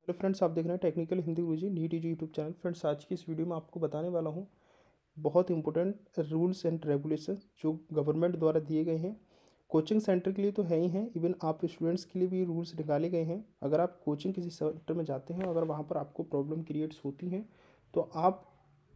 Hello friends, आप देख रहे हैं technical Hindi Guruji NEET UG YouTube channel. Friends, आज की इस वीडियो में आपको बताने वाला हूँ बहुत इंपॉर्टेंट रूल्स एंड रेगुलेशंस जो गवर्नमेंट द्वारा दिए गए हैं। कोचिंग सेंटर के लिए तो है ही हैं, इवन आप स्टूडेंट्स के लिए भी रूल्स निकाले गए हैं। अगर आप कोचिंग किसी सेंटर में जाते हैं, अगर वहाँ पर आपको प्रॉब्लम क्रिएट्स होती हैं तो आप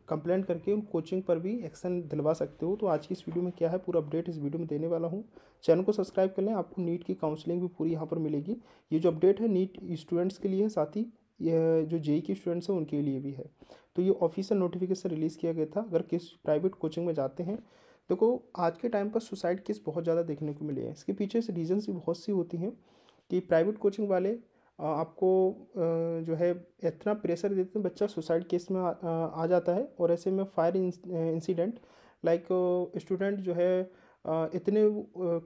कंप्लेंट करके उन कोचिंग पर भी एक्शन दिलवा सकते हो। तो आज की इस वीडियो में क्या है, पूरा अपडेट इस वीडियो में देने वाला हूँ। चैनल को सब्सक्राइब कर लें, आपको नीट की काउंसलिंग भी पूरी यहाँ पर मिलेगी। ये जो अपडेट है नीट स्टूडेंट्स के लिए है, साथ ही यह जो जेई के स्टूडेंट्स हैं उनके लिए भी है। तो ये ऑफिशियल नोटिफिकेशन रिलीज़ किया गया था। अगर किस प्राइवेट कोचिंग में जाते हैं, देखो आज के टाइम पर सुसाइड केस बहुत ज़्यादा देखने को मिले हैं। इसके पीछे से रीजन्स भी बहुत सी होती हैं कि प्राइवेट कोचिंग वाले आपको जो है इतना प्रेशर देते हैं, बच्चा सुसाइड केस में आ जाता है। और ऐसे में फायर इंसिडेंट लाइक स्टूडेंट जो है इतने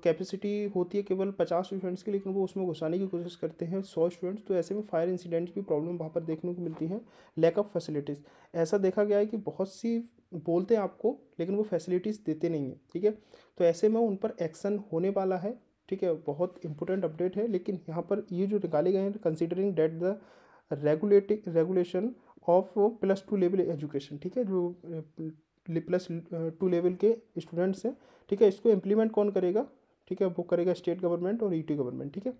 कैपेसिटी होती है केवल 50 स्टूडेंट्स की, लेकिन वो उसमें घुसाने की कोशिश करते हैं 100 स्टूडेंट्स। तो ऐसे में फायर इंसिडेंट्स की प्रॉब्लम वहाँ पर देखने को मिलती है। लैक ऑफ फैसिलिटीज़, ऐसा देखा गया है कि बहुत सी बोलते हैं आपको, लेकिन वो फैसिलिटीज़ देते नहीं हैं। ठीक है, तो ऐसे में उन पर एक्शन होने वाला है। ठीक है, बहुत इंपॉर्टेंट अपडेट है। लेकिन यहाँ पर ये जो निकाले गए हैं, considering that the regulation of +2 level education, ठीक है, जो +2 लेवल के स्टूडेंट्स हैं, ठीक है, इसको इम्प्लीमेंट कौन करेगा? ठीक है, वो करेगा स्टेट गवर्नमेंट और ईटी गवर्नमेंट। ठीक है,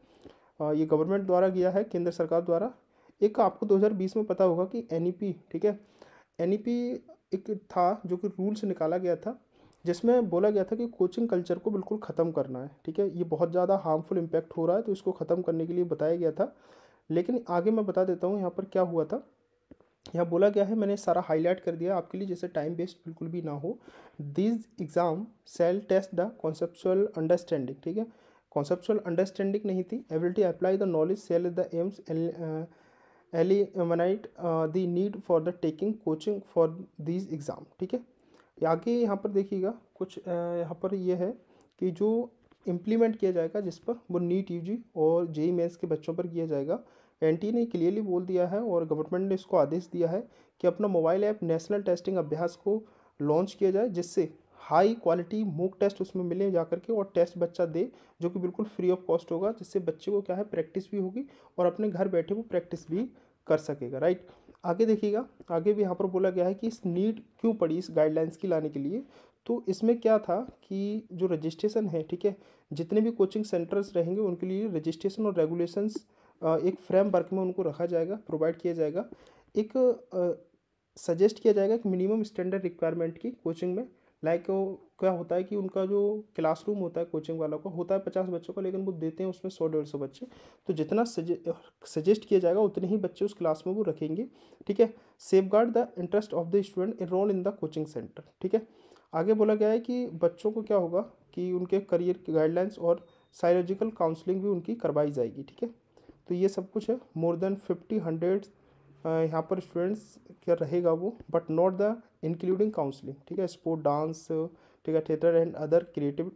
ये गवर्नमेंट द्वारा किया है, केंद्र सरकार द्वारा। एक आपको 2020 में पता होगा कि एनईपी, ठीक है, एनईपी एक था जो कि रूल्स निकाला गया था, जिसमें बोला गया था कि कोचिंग कल्चर को बिल्कुल ख़त्म करना है। ठीक है, ये बहुत ज़्यादा हार्मफुल इम्पैक्ट हो रहा है, तो इसको ख़त्म करने के लिए बताया गया था। लेकिन आगे मैं बता देता हूँ यहाँ पर क्या हुआ था। यहाँ बोला गया है, मैंने सारा हाईलाइट कर दिया आपके लिए, जैसे टाइम वेस्ट बिल्कुल भी ना हो। This exam shall test the conceptual understanding. ठीक है, कॉन्सेप्चुअल अंडरस्टैंडिंग नहीं थी। Ability apply the knowledge shall the aims eliminate the need for the taking coaching for this exam. ठीक है, आगे यहाँ पर देखिएगा कुछ यहाँ पर ये है कि जो इम्प्लीमेंट किया जाएगा जिस पर, वो नीट यूजी और जेई मेंस के बच्चों पर किया जाएगा। एनटीए ने क्लियरली बोल दिया है और गवर्नमेंट ने इसको आदेश दिया है कि अपना मोबाइल ऐप नेशनल टेस्टिंग अभ्यास को लॉन्च किया जाए, जिससे हाई क्वालिटी मूक टेस्ट उसमें मिले जा करके, और टेस्ट बच्चा दे जो कि बिल्कुल फ्री ऑफ कॉस्ट होगा, जिससे बच्चे को क्या है प्रैक्टिस भी होगी और अपने घर बैठे वो प्रैक्टिस भी कर सकेगा। राइट, आगे देखिएगा, आगे भी यहाँ पर बोला गया है कि इस नीड क्यों पड़ी इस गाइडलाइंस की लाने के लिए। तो इसमें क्या था कि जो रजिस्ट्रेशन है, ठीक है, जितने भी कोचिंग सेंटर्स रहेंगे उनके लिए रजिस्ट्रेशन और रेगुलेशंस एक फ्रेमवर्क में उनको रखा जाएगा, प्रोवाइड किया जाएगा। एक सजेस्ट किया जाएगा कि मिनिमम स्टैंडर्ड रिक्वायरमेंट की कोचिंग में, लाइक क्या होता है कि उनका जो क्लासरूम होता है कोचिंग वालों का, होता है 50 बच्चों का, लेकिन वो देते हैं उसमें 100-150 बच्चे। तो जितना सजेस्ट किया जाएगा उतने ही बच्चे उस क्लास में वो रखेंगे। ठीक है, safe guard the interest of the student enrol in the coaching centre. ठीक है, आगे बोला गया है कि बच्चों को क्या होगा कि उनके करियर की गाइडलाइंस और साइकोलॉजिकल काउंसलिंग भी उनकी करवाई जाएगी। ठीक है, तो ये सब कुछ है। मोर देन 50 100 यहाँ पर स्टूडेंट्स क्या रहेगा वो, but not the including counselling. ठीक है, स्पोर्ट, डांस, ठीक है, theatre and other creative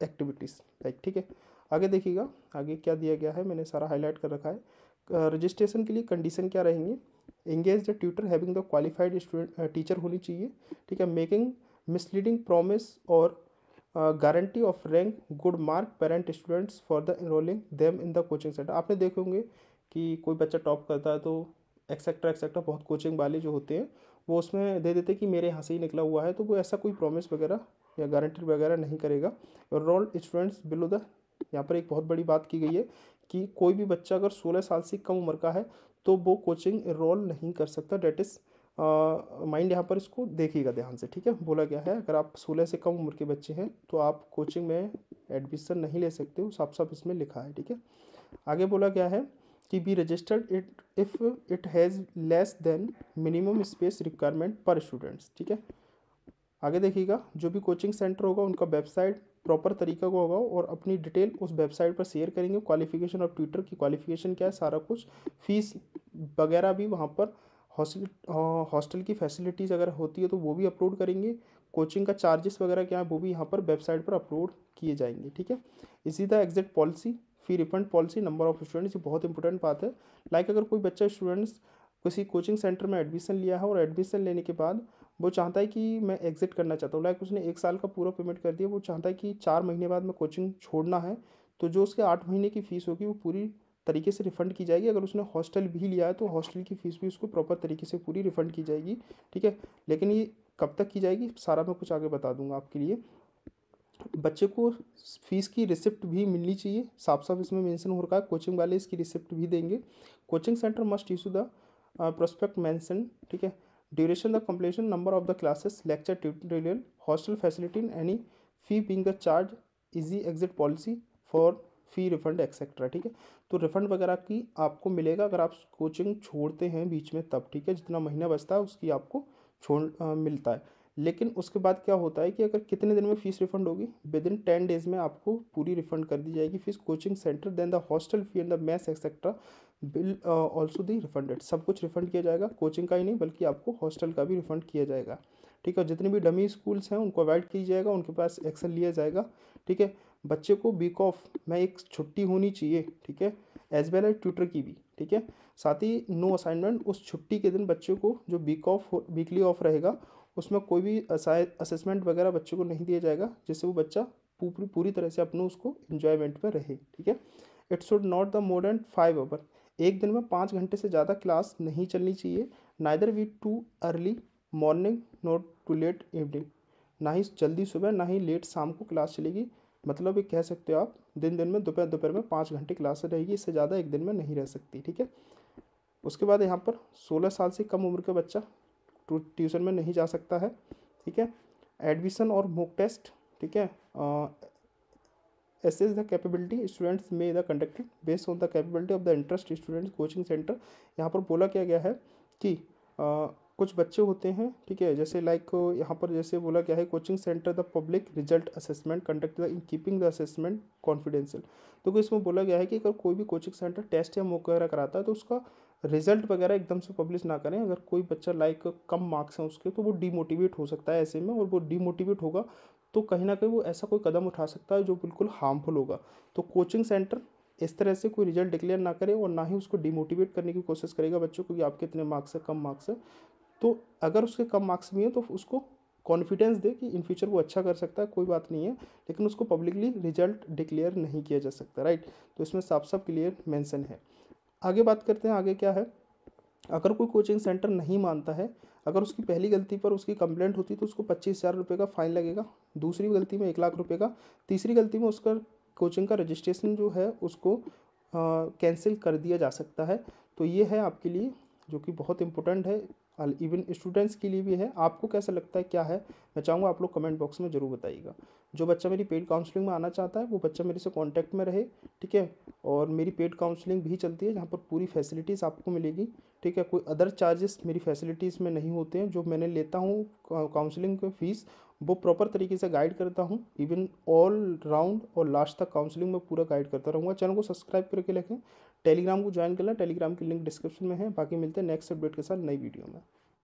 activities like. ठीक है, आगे देखिएगा, आगे क्या दिया गया है, मैंने सारा हाईलाइट कर रखा है। रजिस्ट्रेशन के लिए कंडीशन क्या रहेंगी? Engage the tutor having the qualified student teacher होनी चाहिए। ठीक है, मेकिंग मिसलीडिंग प्रॉमिस और guarantee of rank good mark parent students for the enrolling them in the coaching centre. आपने देखे होंगे कि कोई बच्चा टॉप करता है तो एक्सेट्रा एक्सेट्रा बहुत कोचिंग वाले जो होते हैं वो उसमें दे देते हैं कि मेरे यहाँ से ही निकला हुआ है, तो वो ऐसा कोई प्रॉमिस वगैरह या गारंटी वगैरह नहीं करेगा। रोल स्टूडेंट्स बिलो द, यहाँ पर एक बहुत बड़ी बात की गई है कि कोई भी बच्चा अगर 16 साल से कम उम्र का है तो वो कोचिंग इनरोल नहीं कर सकता। डेट इज़ माइंड, यहाँ पर इसको देखिएगा ध्यान से। ठीक है, बोला गया है अगर आप 16 से कम उम्र के बच्चे हैं तो आप कोचिंग में एडमिशन नहीं ले सकते हो, साफ साफ इसमें लिखा है। ठीक है, आगे बोला गया है कि be registered it if it has less than minimum space requirement पर स्टूडेंट्स। ठीक है, आगे देखिएगा, जो भी कोचिंग सेंटर होगा उनका वेबसाइट प्रॉपर तरीका का होगा और अपनी डिटेल उस वेबसाइट पर शेयर करेंगे। क्वालिफिकेशन ऑफ ट्यूटर की क्वालिफिकेशन क्या है, सारा कुछ, फीस वगैरह भी वहाँ पर, हॉस्टल की फैसिलिटीज़ अगर होती है तो वो भी अपलोड करेंगे। कोचिंग का चार्जेस वगैरह क्या है वो भी यहाँ पर वेबसाइट पर अपलोड किए जाएंगे। ठीक है, इसी the exact policy, fee refund policy, number of students, ये बहुत इंपॉर्टेंट बात है। लाइक अगर कोई बच्चा स्टूडेंट्स किसी कोचिंग सेंटर में एडमिशन लिया है और एडमिशन लेने के बाद वो चाहता है कि मैं एग्जिट करना चाहता हूँ, लाइक उसने 1 साल का पूरा पेमेंट कर दिया, वो चाहता है कि 4 महीने बाद मैं कोचिंग छोड़ना है, तो जो उसके 8 महीने की फ़ीस होगी वो पूरी तरीके से रिफ़ंड की जाएगी। अगर उसने हॉस्टल भी लिया है तो हॉस्टल की फ़ीस भी उसको प्रॉपर तरीके से पूरी रिफ़ंड की जाएगी, ठीक है। लेकिन ये कब तक की जाएगी सारा मैं कुछ आगे बता दूंगा आपके लिए। बच्चे को फीस की रिसिप्ट भी मिलनी चाहिए, साफ साफ इसमें मेंशन हो रखा है, कोचिंग वाले इसकी रिसिप्ट भी देंगे। Coaching centre must issue the prospect mention, ठीक है। Duration the completion number of the classes lecture tutorial hostel facility any fee being the charge easy exit policy for fee refund etcetera, ठीक है। तो refund वगैरह की आपको मिलेगा अगर आप कोचिंग छोड़ते हैं बीच में तब, ठीक है। जितना महीना बचता है उसकी आपको मिलता है। लेकिन उसके बाद क्या होता है कि अगर कितने दिन में फ़ीस रिफ़ंड होगी, विद इन 10 डेज़ में आपको पूरी रिफ़ंड कर दी जाएगी fees. Coaching centre then the hostel fee and the mess etcetera bill also the refunded, सब कुछ रिफ़ंड किया जाएगा, कोचिंग का ही नहीं बल्कि आपको हॉस्टल का भी रिफ़ंड किया जाएगा, ठीक है। जितने भी डमी स्कूल्स हैं उनको अवॉइड किया जाएगा, उनके पास एक्शन लिया जाएगा, ठीक है। बच्चे को वीक ऑफ में एक छुट्टी होनी चाहिए, ठीक है, एज वेल एज ट्यूटर की भी, ठीक है। साथ ही नो असाइनमेंट, उस छुट्टी के दिन बच्चे को जो वीकली ऑफ रहेगा उसमें कोई भी असेसमेंट वगैरह बच्चे को नहीं दिया जाएगा, जिससे वो बच्चा पूरी तरह से अपने उसको इन्जॉयमेंट में रहे, ठीक है। It should not the more than 5 hour, एक दिन में 5 घंटे से ज़्यादा क्लास नहीं चलनी चाहिए। Neither we too early morning not too late evening, ना ही जल्दी सुबह ना ही लेट शाम को क्लास चलेगी। मतलब ये कह सकते हो आप दिन में दोपहर में 5 घंटे क्लास रहेगी, इससे ज़्यादा एक दिन में नहीं रह सकती, ठीक है। उसके बाद यहाँ पर 16 साल से कम उम्र का बच्चा ट्यूशन में नहीं जा सकता है, ठीक है। एडमिशन और मॉक टेस्ट, ठीक है, assess the capability students may the conducted based on the capability of the interest students coaching centre. यहाँ पर बोला क्या गया है कि कुछ बच्चे होते हैं, ठीक है, जैसे लाइक यहाँ पर जैसे बोला गया है coaching centre the public result assessment conduct the in keeping the assessment confidential. तो इसमें बोला गया है कि अगर कोई भी कोचिंग सेंटर टेस्ट या मॉक वगैरह कराता है तो उसका रिजल्ट वगैरह एकदम से पब्लिश ना करें। अगर कोई बच्चा लाइक कम मार्क्स हैं उसके तो वो डीमोटिवेट हो सकता है ऐसे में, और वो डीमोटिवेट होगा तो कहीं ना कहीं वो ऐसा कोई कदम उठा सकता है जो बिल्कुल हार्मफुल होगा। तो कोचिंग सेंटर इस तरह से कोई रिजल्ट डिक्लेयर ना करे और ना ही उसको डिमोटिवेट करने की कोशिश करेगा बच्चों को कि आपके इतने मार्क्स है, कम मार्क्स है। तो अगर उसके कम मार्क्स भी हैं तो उसको कॉन्फिडेंस दे कि इन फ्यूचर वो अच्छा कर सकता है, कोई बात नहीं है, लेकिन उसको पब्लिकली रिजल्ट डिक्लेयर नहीं किया जा सकता, राइट। तो इसमें साफ साफ क्लियर मेंशन है। आगे बात करते हैं, आगे क्या है। अगर कोई कोचिंग सेंटर नहीं मानता है, अगर उसकी पहली गलती पर उसकी कंप्लेंट होती है तो उसको 25,000 रुपये का फ़ाइन लगेगा, दूसरी गलती में 1,00,000 रुपये का, तीसरी गलती में उसका कोचिंग का रजिस्ट्रेशन जो है उसको कैंसिल कर दिया जा सकता है। तो ये है आपके लिए जो कि बहुत इंपॉर्टेंट है, इवन स्टूडेंट्स के लिए भी है। आपको कैसा लगता है, क्या है, मैं चाहूँगा आप लोग कमेंट बॉक्स में ज़रूर बताइएगा। जो बच्चा मेरी पेड काउंसलिंग में आना चाहता है वो बच्चा मेरे से कांटेक्ट में रहे, ठीक है। और मेरी पेड काउंसलिंग भी चलती है जहाँ पर पूरी फैसिलिटीज़ आपको मिलेगी, ठीक है। कोई अदर चार्जेस मेरी फैसिलिटीज़ में नहीं होते हैं। जो मैंने लेता हूँ काउंसलिंग की फ़ीस वो प्रॉपर तरीके से गाइड करता हूँ, इवन ऑल राउंड और लास्ट तक काउंसलिंग में पूरा गाइड करता रहूँगा। चैनल को सब्सक्राइब करके रखें, टेलीग्राम को ज्वाइन कर लें, टेलीग्राम की लिंक डिस्क्रिप्शन में है। बाकी मिलते हैं नेक्स्ट अपडेट के साथ नई वीडियो में।